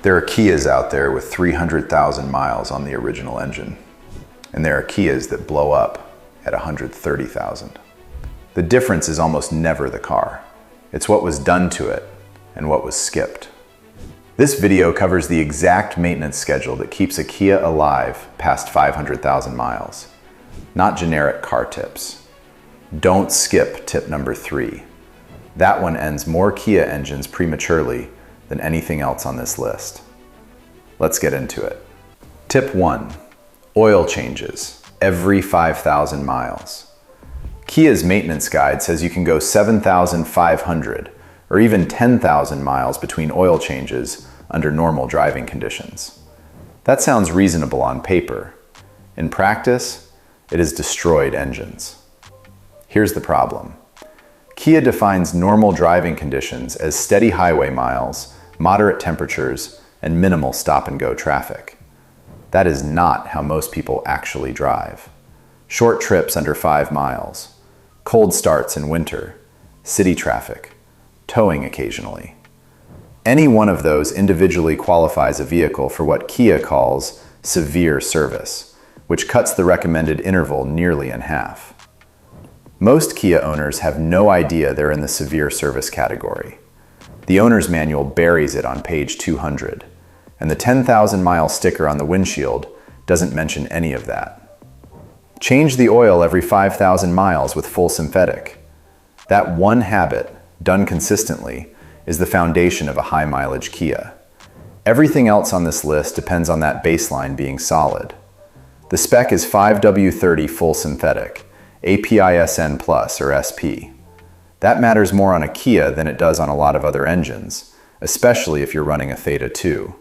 There are Kias out there with 300,000 miles on the original engine, and there are Kias that blow up at 130,000. The difference is almost never the car. It's what was done to it and what was skipped. This video covers the exact maintenance schedule that keeps a Kia alive past 500,000 miles, not generic car tips. Don't skip tip number 3. That one ends more Kia engines prematurely than anything else on this list. Let's get into it. Tip 1. Oil changes every 5,000 miles. Kia's maintenance guide says you can go 7,500 or even 10,000 miles between oil changes under normal driving conditions. That sounds reasonable on paper. In practice, it has destroyed engines. Here's the problem. Kia defines normal driving conditions as steady highway miles, moderate temperatures, and minimal stop-and-go traffic. That is not how most people actually drive. Short trips under 5 miles, cold starts in winter, city traffic, towing occasionally. Any one of those individually qualifies a vehicle for what Kia calls severe service, which cuts the recommended interval nearly in half. Most Kia owners have no idea they're in the severe service category. The owner's manual buries it on page 200, and the 10,000-mile sticker on the windshield doesn't mention any of that. Change the oil every 5,000 miles with full synthetic. That one habit, done consistently, is the foundation of a high-mileage Kia. Everything else on this list depends on that baseline being solid. The spec is 5W30 full synthetic, APISN Plus or SP. That matters more on a Kia than it does on a lot of other engines, especially if you're running a Theta II.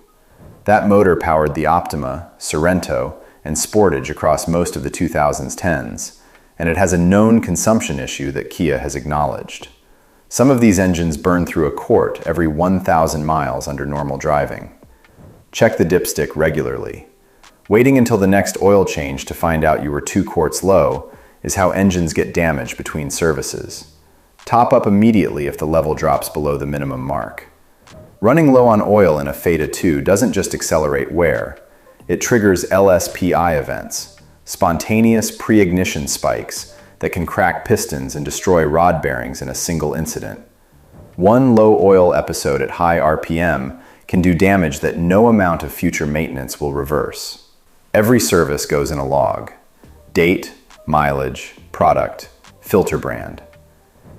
That motor powered the Optima, Sorento, and Sportage across most of the 2010s, and it has a known consumption issue that Kia has acknowledged. Some of these engines burn through a quart every 1,000 miles under normal driving. Check the dipstick regularly. Waiting until the next oil change to find out you were 2 quarts low is how engines get damaged between services. Top up immediately if the level drops below the minimum mark. Running low on oil in a Theta II doesn't just accelerate wear, it triggers LSPI events, spontaneous pre-ignition spikes that can crack pistons and destroy rod bearings in a single incident. One low oil episode at high RPM can do damage that no amount of future maintenance will reverse. Every service goes in a log. Date, mileage, product, filter brand.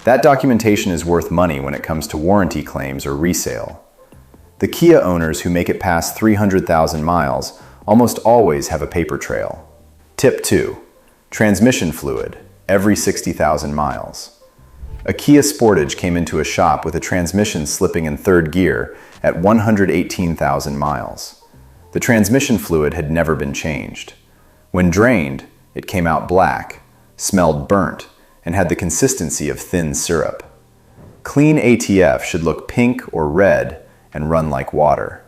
That documentation is worth money when it comes to warranty claims or resale. The Kia owners who make it past 300,000 miles almost always have a paper trail. Tip 2. Transmission fluid every 60,000 miles. A Kia Sportage came into a shop with a transmission slipping in 3rd gear at 118,000 miles. The transmission fluid had never been changed. When drained, it came out black, smelled burnt, and had the consistency of thin syrup. Clean ATF should look pink or red and run like water.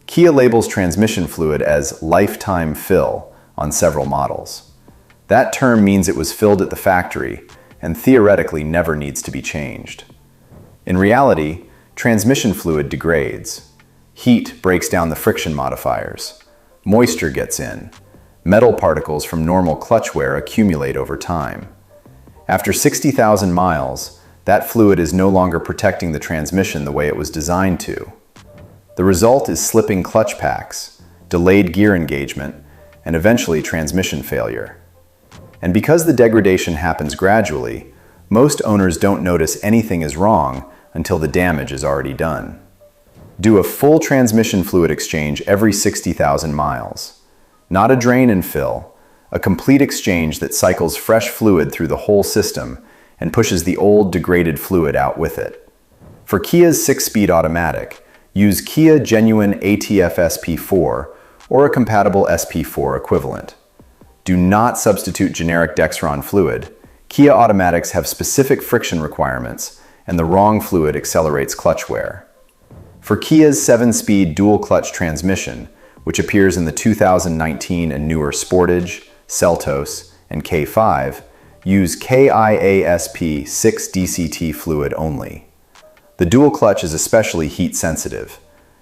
Kia labels transmission fluid as lifetime fill on several models. That term means it was filled at the factory and theoretically never needs to be changed. In reality, transmission fluid degrades. Heat breaks down the friction modifiers. Moisture gets in. Metal particles from normal clutch wear accumulate over time. After 60,000 miles, that fluid is no longer protecting the transmission the way it was designed to. The result is slipping clutch packs, delayed gear engagement, and eventually transmission failure. And because the degradation happens gradually, most owners don't notice anything is wrong until the damage is already done. Do a full transmission fluid exchange every 60,000 miles. Not a drain and fill, a complete exchange that cycles fresh fluid through the whole system and pushes the old degraded fluid out with it. For Kia's 6-speed automatic, use Kia Genuine ATF SP4 or a compatible SP4 equivalent. Do not substitute generic Dexron fluid. Kia automatics have specific friction requirements, and the wrong fluid accelerates clutch wear. For Kia's 7-speed dual-clutch transmission, which appears in the 2019 and newer Sportage, Seltos, and K5, use KIASP 6 DCT fluid only. The dual clutch is especially heat sensitive.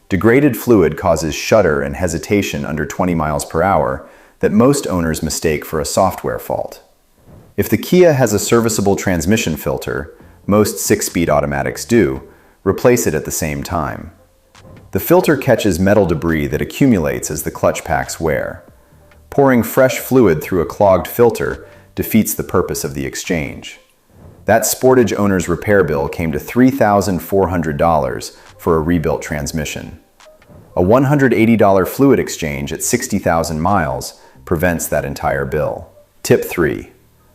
Degraded fluid causes shudder and hesitation under 20 miles per hour that most owners mistake for a software fault. If the Kia has a serviceable transmission filter, most 6-speed automatics do, replace it at the same time. The filter catches metal debris that accumulates as the clutch packs wear. Pouring fresh fluid through a clogged filter defeats the purpose of the exchange. That Sportage owner's repair bill came to $3,400 for a rebuilt transmission. A $180 fluid exchange at 60,000 miles prevents that entire bill. Tip 3.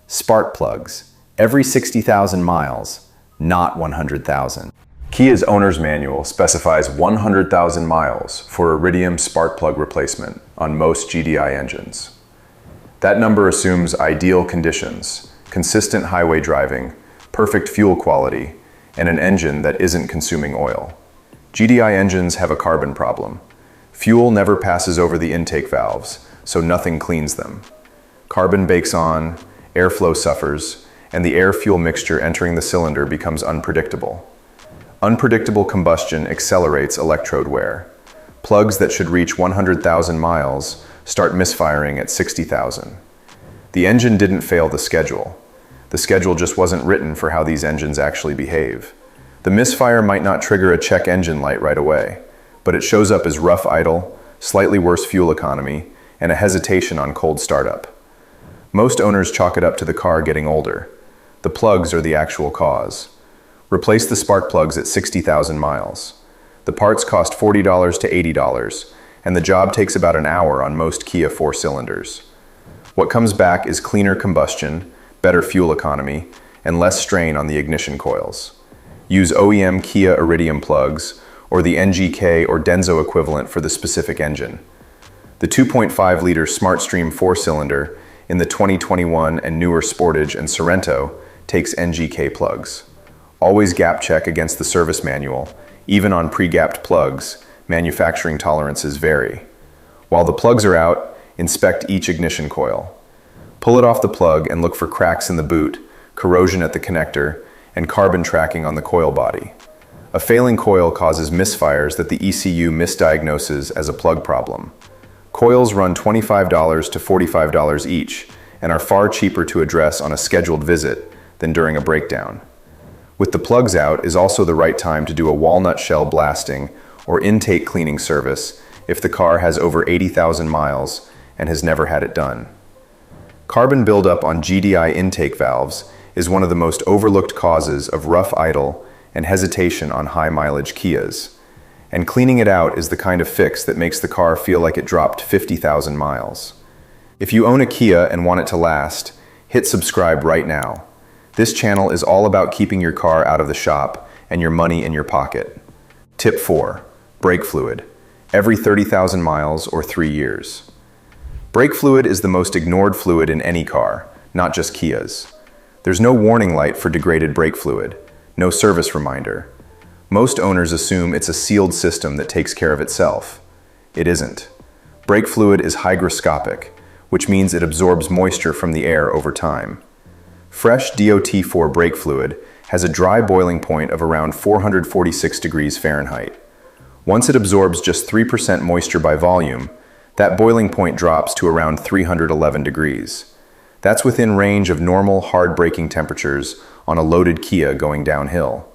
Spark plugs. Every 60,000 miles, not 100,000. Kia's owner's manual specifies 100,000 miles for iridium spark plug replacement on most GDI engines. That number assumes ideal conditions, consistent highway driving, perfect fuel quality, and an engine that isn't consuming oil. GDI engines have a carbon problem. Fuel never passes over the intake valves, so nothing cleans them. Carbon bakes on, airflow suffers, and the air-fuel mixture entering the cylinder becomes unpredictable. Unpredictable combustion accelerates electrode wear. Plugs that should reach 100,000 miles start misfiring at 60,000. The engine didn't fail the schedule. The schedule just wasn't written for how these engines actually behave. The misfire might not trigger a check engine light right away, but it shows up as rough idle, slightly worse fuel economy, and a hesitation on cold startup. Most owners chalk it up to the car getting older. The plugs are the actual cause. Replace the spark plugs at 60,000 miles. The parts cost $40 to $80, and the job takes about an hour on most Kia 4-cylinders. What comes back is cleaner combustion, better fuel economy, and less strain on the ignition coils. Use OEM Kia Iridium plugs, or the NGK or Denso equivalent for the specific engine. The 2.5-liter SmartStream 4-cylinder in the 2021 and newer Sportage and Sorento takes NGK plugs. Always gap check against the service manual. Even on pre-gapped plugs, manufacturing tolerances vary. While the plugs are out, inspect each ignition coil. Pull it off the plug and look for cracks in the boot, corrosion at the connector, and carbon tracking on the coil body. A failing coil causes misfires that the ECU misdiagnoses as a plug problem. Coils run $25 to $45 each and are far cheaper to address on a scheduled visit than during a breakdown. With the plugs out is also the right time to do a walnut shell blasting or intake cleaning service if the car has over 80,000 miles and has never had it done. Carbon buildup on GDI intake valves is one of the most overlooked causes of rough idle and hesitation on high-mileage Kias, and cleaning it out is the kind of fix that makes the car feel like it dropped 50,000 miles. If you own a Kia and want it to last, hit subscribe right now. This channel is all about keeping your car out of the shop and your money in your pocket. Tip 4. Brake fluid. Every 30,000 miles or 3 years. Brake fluid is the most ignored fluid in any car, not just Kias. There's no warning light for degraded brake fluid, no service reminder. Most owners assume it's a sealed system that takes care of itself. It isn't. Brake fluid is hygroscopic, which means it absorbs moisture from the air over time. Fresh DOT4 brake fluid has a dry boiling point of around 446 degrees Fahrenheit. Once it absorbs just 3% moisture by volume, that boiling point drops to around 311 degrees. That's within range of normal hard braking temperatures on a loaded Kia going downhill.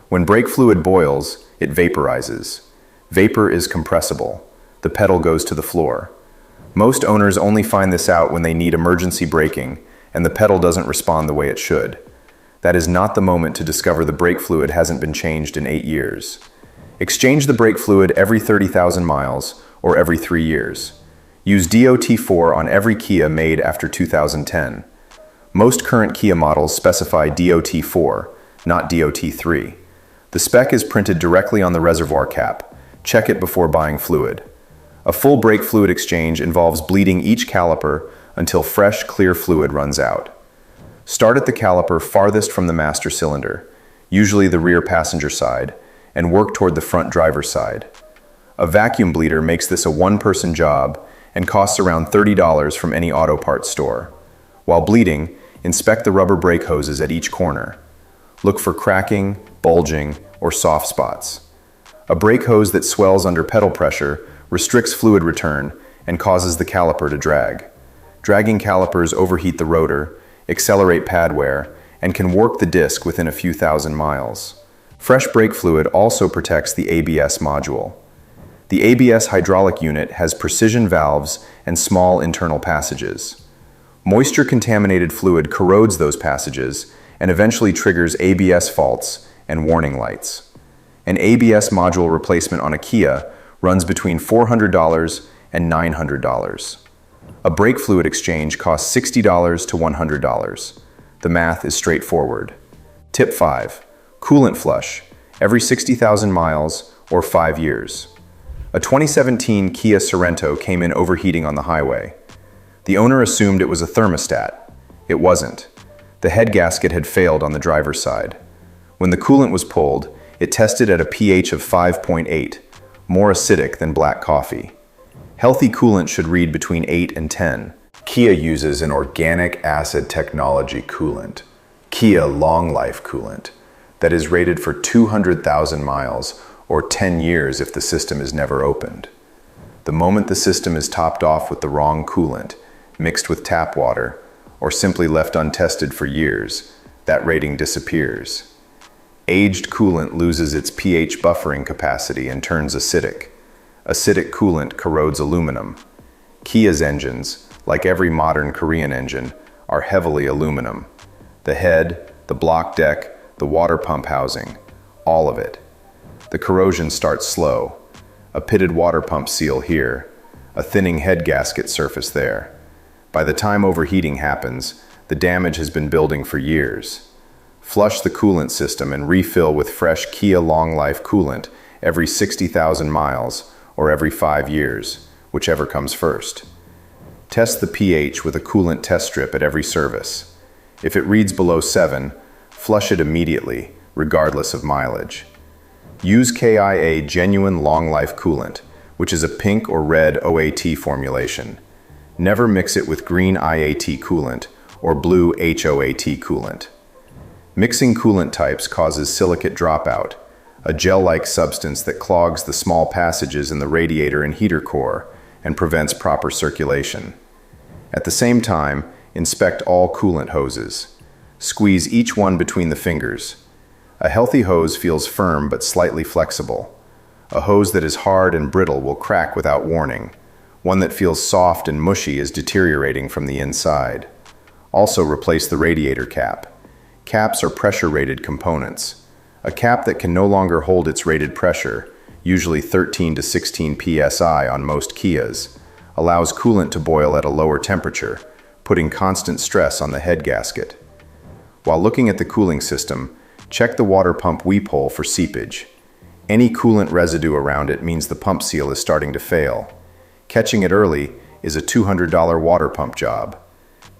When brake fluid boils, it vaporizes. Vapor is compressible. The pedal goes to the floor. Most owners only find this out when they need emergency braking and the pedal doesn't respond the way it should. That is not the moment to discover the brake fluid hasn't been changed in 8 years. Exchange the brake fluid every 30,000 miles or every 3 years. Use DOT4 on every Kia made after 2010. Most current Kia models specify DOT4, not DOT3. The spec is printed directly on the reservoir cap. Check it before buying fluid. A full brake fluid exchange involves bleeding each caliper until fresh, clear fluid runs out. Start at the caliper farthest from the master cylinder, usually the rear passenger side, and work toward the front driver's side. A vacuum bleeder makes this a one-person job and costs around $30 from any auto parts store. While bleeding, inspect the rubber brake hoses at each corner. Look for cracking, bulging, or soft spots. A brake hose that swells under pedal pressure restricts fluid return and causes the caliper to drag. Dragging calipers overheat the rotor, accelerate pad wear, and can warp the disc within a few thousand miles. Fresh brake fluid also protects the ABS module. The ABS hydraulic unit has precision valves and small internal passages. Moisture-contaminated fluid corrodes those passages and eventually triggers ABS faults and warning lights. An ABS module replacement on a Kia runs between $400 and $900. A brake fluid exchange costs $60 to $100. The math is straightforward. Tip 5. Coolant flush, every 60,000 miles or 5 years. A 2017 Kia Sorento came in overheating on the highway. The owner assumed it was a thermostat. It wasn't. The head gasket had failed on the driver's side. When the coolant was pulled, it tested at a pH of 5.8, more acidic than black coffee. Healthy coolant should read between 8 and 10. Kia uses an organic acid technology coolant, Kia Long Life Coolant, that is rated for 200,000 miles or 10 years if the system is never opened. The moment the system is topped off with the wrong coolant, mixed with tap water, or simply left untested for years, that rating disappears. Aged coolant loses its pH buffering capacity and turns acidic. Acidic coolant corrodes aluminum. Kia's engines, like every modern Korean engine, are heavily aluminum. The head, the block deck, the water pump housing, all of it. The corrosion starts slow. A pitted water pump seal here, a thinning head gasket surface there. By the time overheating happens, the damage has been building for years. Flush the coolant system and refill with fresh Kia Long Life coolant every 60,000 miles or every 5 years, whichever comes first. Test the pH with a coolant test strip at every service. If it reads below 7, flush it immediately, regardless of mileage. Use KIA Genuine Long Life Coolant, which is a pink or red OAT formulation. Never mix it with green IAT coolant or blue HOAT coolant. Mixing coolant types causes silicate dropout, a gel-like substance that clogs the small passages in the radiator and heater core and prevents proper circulation. At the same time, inspect all coolant hoses. Squeeze each one between the fingers. A healthy hose feels firm but slightly flexible. A hose that is hard and brittle will crack without warning. One that feels soft and mushy is deteriorating from the inside. Also replace the radiator cap. Caps are pressure-rated components. A cap that can no longer hold its rated pressure, usually 13 to 16 psi on most Kias, allows coolant to boil at a lower temperature, putting constant stress on the head gasket. While looking at the cooling system, check the water pump weep hole for seepage. Any coolant residue around it means the pump seal is starting to fail. Catching it early is a $200 water pump job.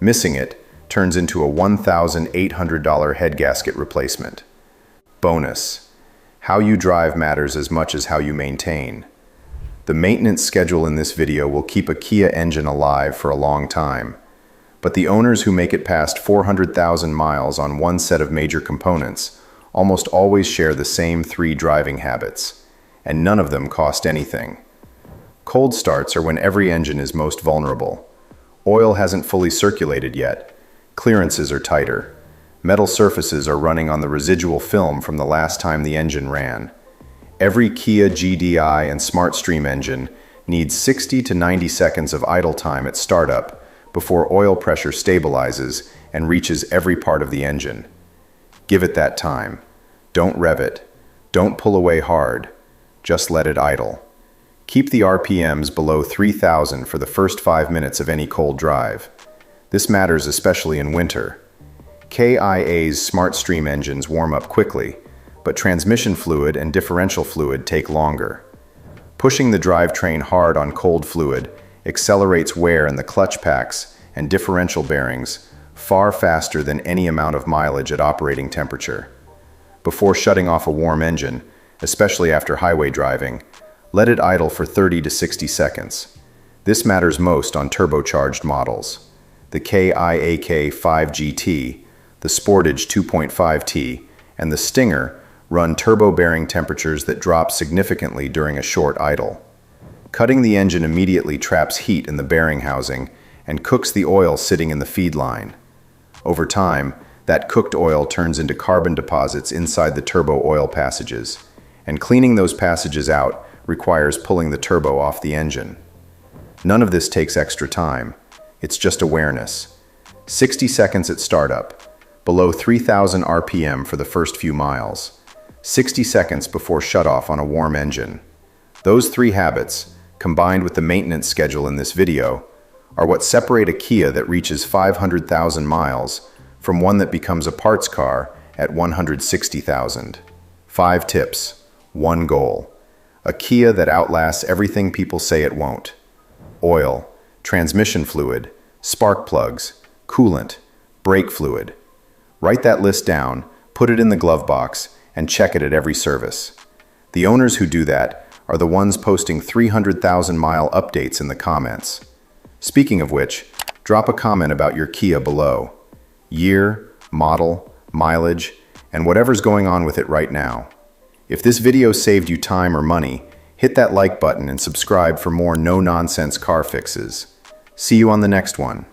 Missing it turns into a $1,800 head gasket replacement. Bonus: how you drive matters as much as how you maintain. The maintenance schedule in this video will keep a Kia engine alive for a long time, but the owners who make it past 400,000 miles on one set of major components almost always share the same 3 driving habits, and none of them cost anything. Cold starts are when every engine is most vulnerable. Oil hasn't fully circulated yet. Clearances are tighter. Metal surfaces are running on the residual film from the last time the engine ran. Every Kia GDI and SmartStream engine needs 60 to 90 seconds of idle time at startup before oil pressure stabilizes and reaches every part of the engine. Give it that time. Don't rev it. Don't pull away hard. Just let it idle. Keep the RPMs below 3,000 for the first 5 minutes of any cold drive. This matters especially in winter. KIA's SmartStream engines warm up quickly, but transmission fluid and differential fluid take longer. Pushing the drivetrain hard on cold fluid accelerates wear in the clutch packs and differential bearings far faster than any amount of mileage at operating temperature. Before shutting off a warm engine, especially after highway driving, let it idle for 30 to 60 seconds. This matters most on turbocharged models. The KIAK 5GT, the Sportage 2.5T, and the Stinger run turbo bearing temperatures that drop significantly during a short idle. Cutting the engine immediately traps heat in the bearing housing and cooks the oil sitting in the feed line. Over time, that cooked oil turns into carbon deposits inside the turbo oil passages, and cleaning those passages out requires pulling the turbo off the engine. None of this takes extra time. It's just awareness. 60 seconds at startup, below 3,000 RPM for the first few miles, 60 seconds before shutoff on a warm engine. Those three habits, combined with the maintenance schedule in this video, are what separate a Kia that reaches 500,000 miles from one that becomes a parts car at 160,000. 5 tips, 1 goal. A Kia that outlasts everything people say it won't. Oil, transmission fluid, spark plugs, coolant, brake fluid. Write that list down, put it in the glove box, and check it at every service. The owners who do that are the ones posting 300,000-mile updates in the comments. Speaking of which, drop a comment about your Kia below. Year, model, mileage, and whatever's going on with it right now. If this video saved you time or money, hit that like button and subscribe for more no-nonsense car fixes. See you on the next one.